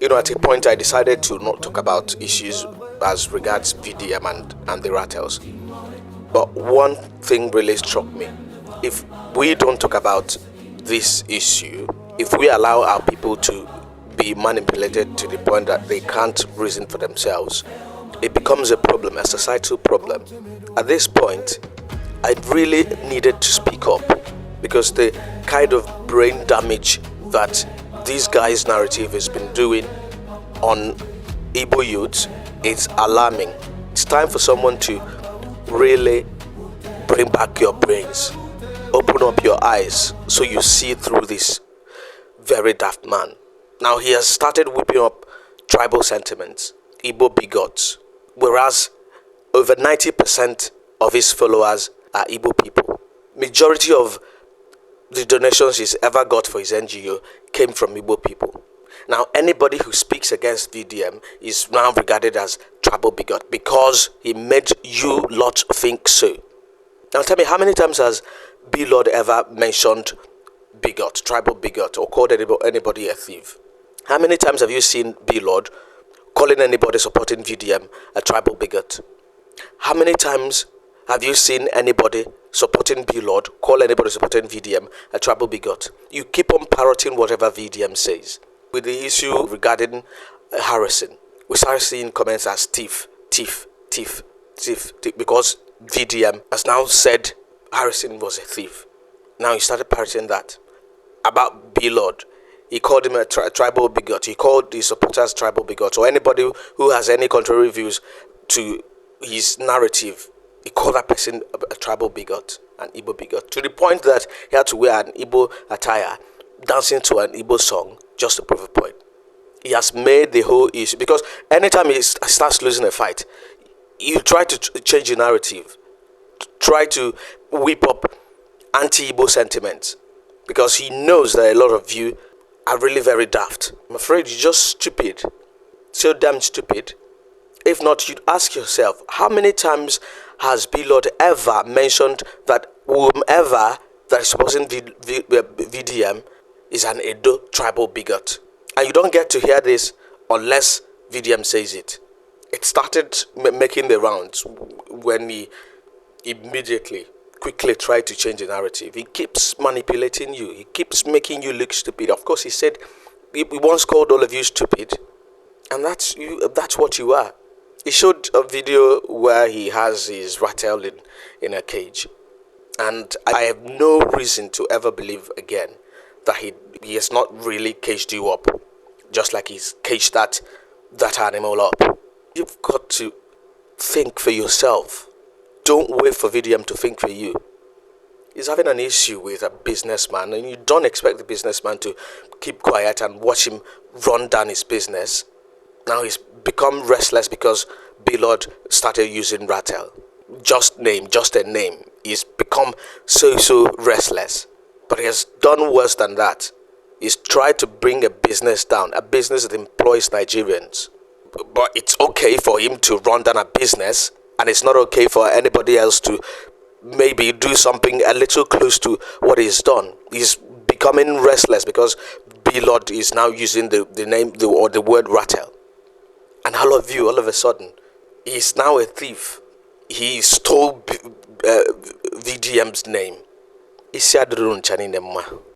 At a point I decided to not talk about issues as regards VDM and the rattles. But one thing really struck me. If we don't talk about this issue, if we allow our people to be manipulated to the point that they can't reason for themselves, it becomes a problem, a societal problem. At this point, I really needed to speak up because the kind of brain damage that this guy's narrative has been doing on Igbo youths is alarming. It's time for someone to really bring back your brains, open up your eyes so you see through this very daft man. Now he has started whipping up tribal sentiments, Igbo bigots, whereas over 90% of his followers are Igbo people. Majority of the donations he's ever got for his NGO came from Igbo people. Now anybody who speaks against VDM is now regarded as tribal bigot because he made you lot think so. Now tell me, how many times has BLord ever mentioned bigot, tribal bigot, or called anybody a thief? How many times have you seen BLord calling anybody supporting VDM a tribal bigot? How many times have you seen anybody supporting BLord call anybody supporting VDM a tribal bigot? You keep on parroting whatever VDM says. With the issue regarding harassing, we started seeing comments as thief, because VDM has now said Harrison was a thief. Now he started parroting that about BLord. He called him a tribal bigot. He called his supporters tribal bigot, or anybody who has any contrary views to his narrative. He called that person a tribal bigot, an Igbo bigot, to the point that he had to wear an Igbo attire, dancing to an Igbo song, just to prove a point. He has made the whole issue, because anytime he starts losing a fight, you try to change the narrative, try to whip up anti-Igbo sentiments, because he knows that a lot of you are really very daft. I'm afraid you're just stupid, so damn stupid. If not, you'd ask yourself, how many times has BLord ever mentioned that whomever that is supposing VDM is an Edo tribal bigot? And you don't get to hear this unless VDM says it. It started making the rounds when he immediately, quickly tried to change the narrative. He keeps manipulating you. He keeps making you look stupid. Of course, he said he once called all of you stupid, and that's you. That's what you are. He showed a video where he has his rattle in a cage, and I have no reason to ever believe again that he has not really caged you up, just like he's caged that animal up. You've got to think for yourself. Don't wait for VDM to think for you. He's having an issue with a businessman, and you don't expect the businessman to keep quiet and watch him run down his business. Now he's become restless because BLord started using rattle. Just a name. He's become so restless. But he has done worse than that. He's tried to bring a business down, a business that employs Nigerians. But it's okay for him to run down a business, and it's not okay for anybody else to maybe do something a little close to what he's done. He's becoming restless because BLord is now using the word rattle. And all of you, all of a sudden, he's now a thief. He stole VDM's name.